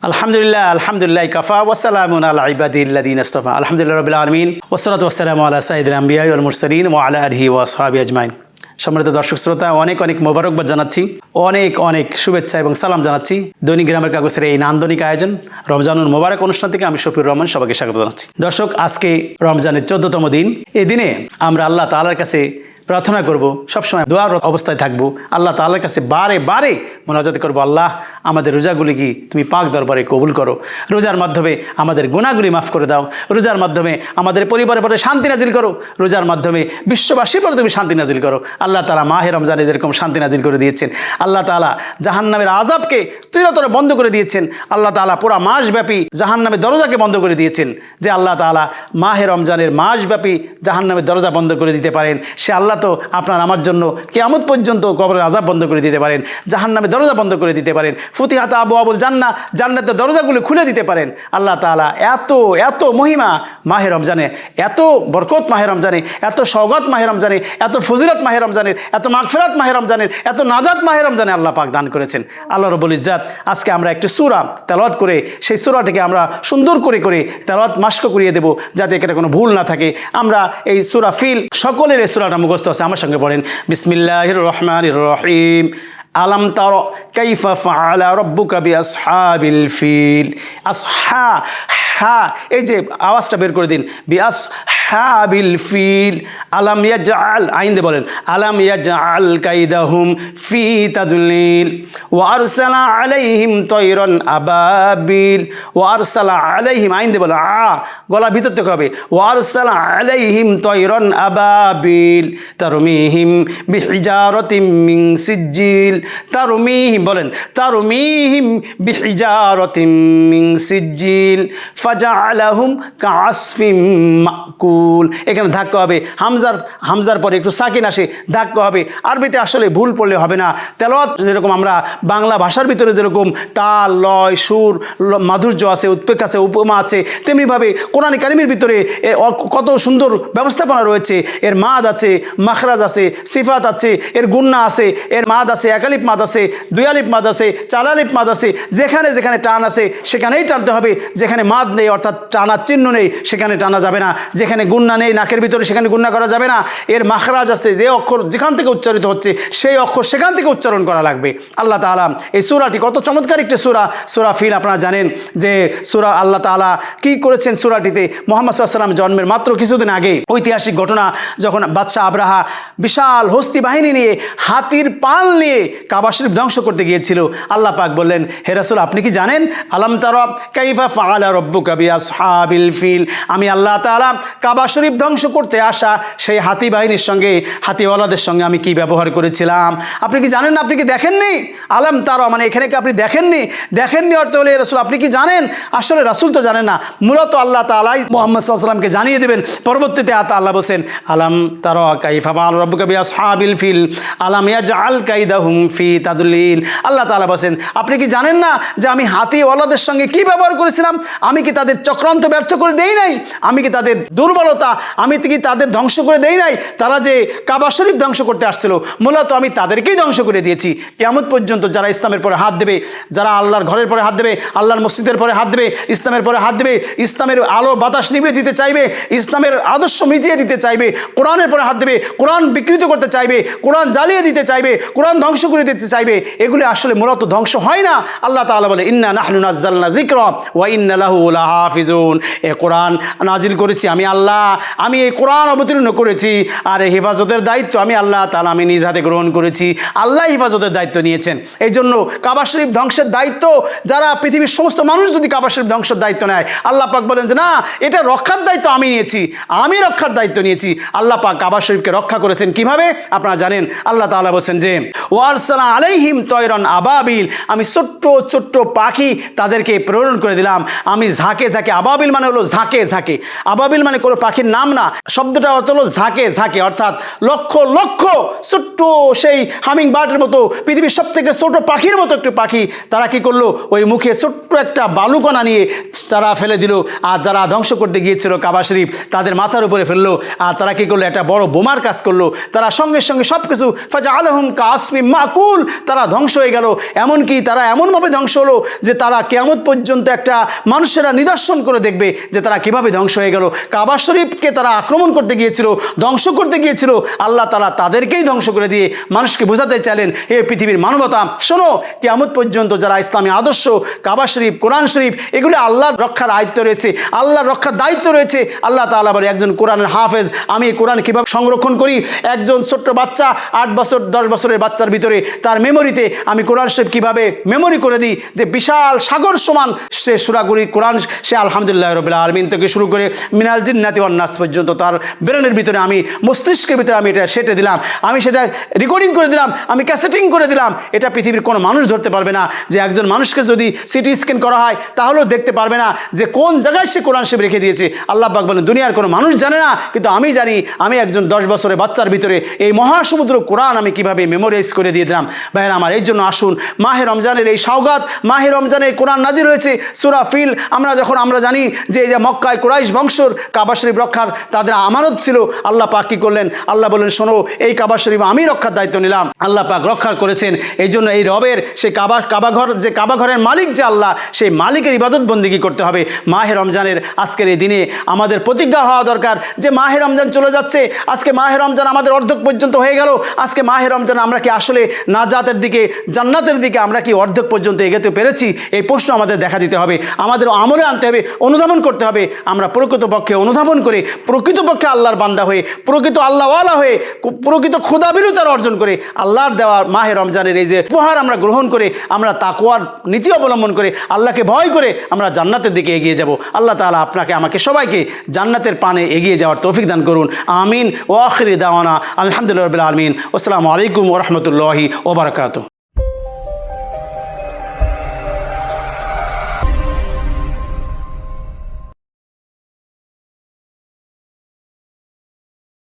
আলহামদুলিল্লাহ আলহামদুলিল্লাহ কাফা ওয়াসালামুন আলা ইবাদিল্লাযিনা ইসতাফা আলহামদুলিল্লাহ রাব্বিল আলামিন ওয়াসসালাতু ওয়াসসালামু আলা সাইয়্যিদিল আমবিয়া ওয়াল মুরসালিন ওয়া আলা আলিহি ওয়া আসহাবিহি আজমাইন। সম্মানিত দর্শক শ্রোতা, অনেক অনেক মোবারকবাদ জানাচ্ছি, অনেক অনেক শুভেচ্ছা এবং সালাম জানাচ্ছি। দৈনিক গ্রামের কাগজের এই নান্দনিক আয়োজন রমজানুল মোবারক অনুষ্ঠান থেকে আমি শফিউর রহমান সবাইকে স্বাগত জানাচ্ছি। দর্শক, আজকে রমজানের 14তম দিন। এই দিনে আমরা আল্লাহ তাআলার কাছে প্রার্থনা করব, সবসময় দোয়ার অবস্থায় থাকবো, আল্লাহ তাআলার কাছে বারে বারে মোনাজাত করবো, আল্লাহ আমাদের রোজাগুলি কি তুমি পাক দরবারে কবুল করো, রোজার মাধ্যমে আমাদের গুনাহগুলি মাফ করে দাও, রোজার মাধ্যমে আমাদের পরিবারের পরে শান্তি নাজিল করো, রোজার মাধ্যমে বিশ্ববাসীর পরে তুমি শান্তি নাজিল করো। আল্লাহ তাআলা মাহে রমজানে যেরকম শান্তি নাজিল করে দিয়েছেন, আল্লাহ তাআলা জাহান্নামের আযাবকে চিরতরে বন্ধ করে দিয়েছেন, আল্লাহ তাআলা পুরা মাসব্যাপী জাহান্নামের দরজাকে বন্ধ করে দিয়েছেন। যে আল্লাহ তাআলা মাহে রমজানের মাসব্যাপী জাহান্নামের দরজা বন্ধ করে দিতে পারেন, সে আল্লাহ তো আপনার আমার জন্য কিয়ামত পর্যন্ত কবরের আযাব বন্ধ করে দিতে পারেন, জাহান্নামের দরজা বন্ধ করে দিতে পারেন, ফুতিহাত আবওয়াবুল জান্নাহ, জান্নাতের দরজাগুলো খুলে দিতে পারেন। আল্লাহ তাআলা এত এত মহিমা মাহে রমজানে, এত বরকত মাহে রমজানে, এত সওগাত মাহে রমজানে, এত ফজিলত মাহে রমজানের, এত মাগফিরাত মাহে রমজানের, এত নাজাত মাহে রমজানে আল্লাহ পাক দান করেছেন। আল্লাহ রাব্বুল ইজ্জাত আজকে আমরা একটি সূরা তেলাওয়াত করে সেই সূরাটিকে আমরা সুন্দর করে তেলাওয়াত মাশক করিয়ে দেব, যাতে এখানে কোনো ভুল না থাকে। আমরা এই সূরা ফিল সকলের এই সূরাটা মুখস্থ আছে, আমার সঙ্গে পড়েন। বিসমিল্লাহির রহমানির রহিম। আলাম তারা কাইফা ফাআলা রাব্বুকা বিআসহাবিল ফিল। আসহা হা, এই যে আওয়াজটা বের করে দিন, বিআসহাবিল ফিল। আলাম ইয়াজআল, আইন দিয়ে বলেন, আলাম ইয়াজআল কাইদাহুম ফি তাদলিল ওয়া আরসালা আলাইহিম তায়রান আবাবিল। ওয়া আরসালা আলাইহিম, আইন দিয়ে বলেন, গলা ভিতর থেকে হবে, ওয়া আরসালা আলাইহিম তায়রান আবাবিল তারমিহিম বিহিজারাতিম মিন সিজ্জিল। তারমিহিম বলেন, তারমিহিম বিহিজারাতিম মিন সিজ্জিল ফাজআলাহুম কাআসফিম মাকুল। এখানে ধাক্কা হবে, হামজার পরে একটু সাকিন আসে, ধাক্কা হবে। আরবিতে আসলে ভুল পড়লে হবে না। তেলাওয়াত যেরকম আমরা বাংলা ভাষার ভিতরে যেরকম তাল, লয়, সুর, মাধুর্য আছে, উৎপেক আছে, উপমা আছে, তেমনিভাবে কোরআন কারিমের ভিতরে কত সুন্দর ব্যবস্থাপনা রয়েছে। এর মাদ আছে, মাখরাজ আছে, সিফাত আছে, এর গুন্না আছে, এর মাদ আছে, এক আলিফ মাদ আছে, দুই আলিফ মাদ আছে, চার আলিফ মাদ আছে। যেখানে যেখানে টান আছে সেখানেই টানতে হবে, যেখানে মাদ নেই অর্থাৎ টানার চিহ্ন নেই সেখানে টানা যাবে না, যেখানে গুন্না নেই নাকের ভিতরে সেখানে গুন্না করা যাবে না। এর মাখরাজ আছে, যে অক্ষর যেখান থেকে উচ্চারিত হচ্ছে সেই অক্ষর সেখান থেকে উচ্চারণ করা লাগবে। আল্লাহ তাআলা এই সূরাটি কত চমৎকার একটি সূরা ফিল। আপনারা জানেন যে সূরা আল্লাহ তাআলা কি করেছেন সূরাটিতে। মুহাম্মদ সাল্লাল্লাহু আলাইহি ওয়াসাল্লাম জন্মের মাত্র কিছুদিন আগে ঐতিহাসিক ঘটনা, যখন বাদশাহ আবরাহা বিশাল হস্তি বাহিনী নিয়ে হাতির পাল নিয়ে কাবা শরীফ ধ্বংস করতে গিয়েছিল, আল্লাহ পাক বললেন, হে রাসূল আপনি কি জানেন, আলাম তারা কাইফা ফাআলা রাব্বুকা বিআসহাবিল ফিল, আমি আল্লাহ তাআলা কাবা শরীফ ধ্বংস করতে আসা সেই হাতি বাহিনীর সঙ্গে, হাতিওয়ালাদের সঙ্গে আমি কি ব্যবহার করেছিলাম আপনি কি জানেন না, আপনি কি দেখেননি? আলাম তারা মানে এখানে কি আপনি দেখেননি অর্থ হলে রাসূল আপনি কি জানেন? আসলে রাসূল তো জানেন না, মূলত আল্লাহ তাআলাই মুহাম্মদ সাল্লাল্লাহু আলাইহি ওয়াসাল্লামকে জানিয়ে দেবেন। পরবর্তীতে আল্লাহ বলেন, আলাম তারা কাইফা ফাআলা রাব্বুকা বিআসহাবিল ফিল আলাম ইয়াজআল কাইদাহুম ফি তাদলিল। আল্লাহ তাআলা বলেন, আপনি কি জানেন না যে আমি হাতিওয়ালাদের সঙ্গে কি ব্যবহার করেছিলাম? আমি কি তাদের চক্রান্ত ব্যর্থ করে দেই নাই? আমি কি তাদের দুর্বলতা, আমি কি তাদের ধ্বংস করে দেই নাই? তারা যে কাবা শরীফ ধ্বংস করতে আসছিল, মূলত আমি তাদেরকেই ধ্বংস করে দিয়েছি। কিয়ামত পর্যন্ত যারা ইসলামের পরে হাত দেবে, যারা আল্লাহর ঘরের পরে হাত দেবে, আল্লাহর মসজিদের পরে হাত দেবে, ইসলামের পরে হাত দেবে, ইসলামের আলো বাতাস নিভিয়ে দিতে চাইবে, ইসলামের আদর্শ মিটিয়ে দিতে চাইবে, কোরআনের পরে হাত দেবে, কোরআন বিকৃত করতে চাইবে, কোরআন জ্বালিয়ে দিতে চাইবে, কোরআন ধ্বংস করে দিতে চাইবে, এগুলি আসলে মূলত ধ্বংস হয় না। আল্লাহ তাআলা বলে, ইন্না নাহনু নাযালনা যিকরা ওয়া ইন্না লাহু লাহাফিজুন। এই কোরআন নাজিল করেছি আমি আল্লাহ, আমি এই কোরআন অবতীর্ণ করেছি, আর এই হেফাজতের দায়িত্ব আমি আল্লাহ তাআলা আমি নিজ হাতে গ্রহণ করেছি। আল্লাহ হেফাজতের দায়িত্ব নিয়েছেন। এই জন্য কাবা শরীফ ধ্বংসের দায়িত্ব যারা পৃথিবীর সমস্ত মানুষ যদি কাবা শরীফ ধ্বংসের দায়িত্ব নেয়, আল্লাহ পাক বলেন যে না, এটা রক্ষার দায়িত্ব আমি নিয়েছি, আমি রক্ষার দায়িত্ব নিয়েছি। আল্লাহ পাক কাবা শরীফকে রক্ষা করেছেন কিভাবে আপনারা জানেন। আল্লাহ তাআলা বলেন যে ওয়ারসালা আলাইহিম তায়রান আবাবিল, আমি ছোট্ট ছোট্ট পাখি তাদেরকে প্রেরণ করে দিলাম। আমি ঝাঁকে ঝাঁকে, আবাবিল মানে হলো ঝাঁকে ঝাঁকে, আবাবিল মানে কোনো পাখির নাম না, শব্দটা অর্থ হলো ঝাঁকে ঝাঁকে, অর্থাৎ লক্ষ লক্ষ ছোট্ট সেই হামিং বার্ডের মতো, পৃথিবীর সব থেকে ছোট পাখির মতো একটু পাখি। তারা কি করলো, ওই মুখে ছোট্ট একটা বালুকণা নিয়ে তারা ফেলে দিল, আর যারা ধ্বংস করতে গিয়েছিল কাবা শরীফ তাদের মাথার উপরে ফেললো, আর তারা কি করলো, একটা বড় বোমার কাজ করলো। তারা সঙ্গে সঙ্গে সব কিছু ফাজআলাহুম কাআসফিম মাকুল, তারা ধ্বংস হয়ে গেল। এমনকি তারা এমনভাবে ধ্বংস হলো যে তারা কিয়ামত পর্যন্ত একটা মানুষেরা নিদর্শন করে দেখবে যে তারা কিভাবে ধ্বংস হয়ে গেল। কাবা শরীফকে তারা আক্রমণ করতে গিয়েছিল, ধ্বংস করতে গিয়েছিল, আল্লাহ তাআলা তাদেরকেই ধ্বংস করে দিয়ে মানুষকে বোঝাতে চাইলেন, হে পৃথিবীর মানবতা শোনো, কিয়ামত পর্যন্ত যারা ইসলামী আদর্শ, কাবা শরীফ, কোরআন শরীফ এগুলো আল্লাহর রক্ষার আয়ত্ত রয়েছে, আল্লাহর রক্ষার দায়িত্ব রয়েছে। আল্লাহ তাআলা বলে একজন কোরআনের হাফেজ, আমি এই কোরআন কীভাবে সংরক্ষণ করি, একজন ছোট্ট বাচ্চা 8 বছর 10 বছরের বাচ্চার ভিতরে তার মেমোরিতে আমি কোরআন শরীফ কীভাবে মেমোরি করে দিই যে বিশাল সাগর সমান সে সূরাগুলি কোরআন, সে আলহামদুলিল্লাহ রাব্বিল আলামিন থেকে শুরু করে মিনাল জিন্নাতি ওয়ান নাস পর্যন্ত তার ব্রেনের ভিতরে, আমি মস্তিষ্কের ভিতরে আমি এটা সেটে দিলাম, আমি সেটা রেকর্ডিং করে দিলাম, আমি ক্যাসেটিং করে দিলাম। এটা পৃথিবীর কোনো মানুষ ধরতে পারবে না। যে একজন মানুষকে যদি সিটি স্ক্যান করা হয় তাহলেও দেখতে পারবে না যে কোন জায়গায় সে কোরআন শরীফ রেখে দিয়েছে। আল্লাহ পাক বলেন দুনিয়ার কোনো মানুষ জানে না, কিন্তু আমি জানি। আমি একজন 10 বছরের বাচ্চার ভিতরে এই মহাসমুদ্র কোরআন আমি কিভাবে মেমোরাইজ করে দিয়ে দিলাম। ভাইয়েরা আমার, এই জন্য আসুন মাহে রমজানের এই সওগাত, মাহে রমজানে কোরআন নাজিল হয়েছে সূরা ফিল। আমরা জানি যে এই যে মক্কায় কুরাইশ বংশর কাবা শরীফ রক্ষার তাদের আমানত ছিল। আল্লাহ পাক কি করলেন? আল্লাহ বলেন শোনো, এই কাবা শরীফ আমি রক্ষার দায়িত্ব নিলাম। আল্লাহ পাক রক্ষা করেছেন। এই জন্য এই রবের সেই কাবাঘর, যে কাবাঘরের মালিক যে আল্লাহ, সেই মালিকের ইবাদত বন্দেগী করতে হবে। মাহে রমজানের আজকের এই দিনে আমাদের প্রতিজ্ঞা হওয়া দরকার যে মাহে রমজান চলে যাচ্ছে, আজকে মাহে রমজান আমাদের অর্ধেক পর্যন্ত হয়ে গেল। আজকে মাহে রমজান আমরা কি আসলে নাজাতের দিকে, জান্নাতের দিকে আমরা কি অর্ধেক পর্যন্ত এগোতে পেরেছি? এই প্রশ্ন আমাদের দেখা দিতে হবে, আমাদের আমলে আনতে হবে, অনুধাবন করতে হবে। আমরা প্রকৃতপক্ষে অনুধাবন করে প্রকৃতপক্ষে আল্লাহর বান্দা হয়ে, প্রকৃত আল্লাহওয়ালা হয়ে, প্রকৃত ক্ষুধাবিরতার অর্জন করে আল্লাহর দেওয়া মাহে রমজানের এই যে উপহার আমরা গ্রহণ করে, আমরা তাকওয়ার নীতি অবলম্বন করে, আল্লাহকে ভয় করে আমরা জান্নাতের দিকে এগিয়ে যাব। আল্লাহ তাআলা আপনাকে আমাকে সবাইকে জান্নাতের পানে এগিয়ে যাওয়ার তৌফিক দান করুন। আমিন। ওয়া আখিরি দাওয়ানা আলহামদুলিল্লাহি রাব্বিল আলামিন। আসসালামু আলাইকুম ওয়া রাহমাতুল্লাহি ওয়া বারাকাতুহু।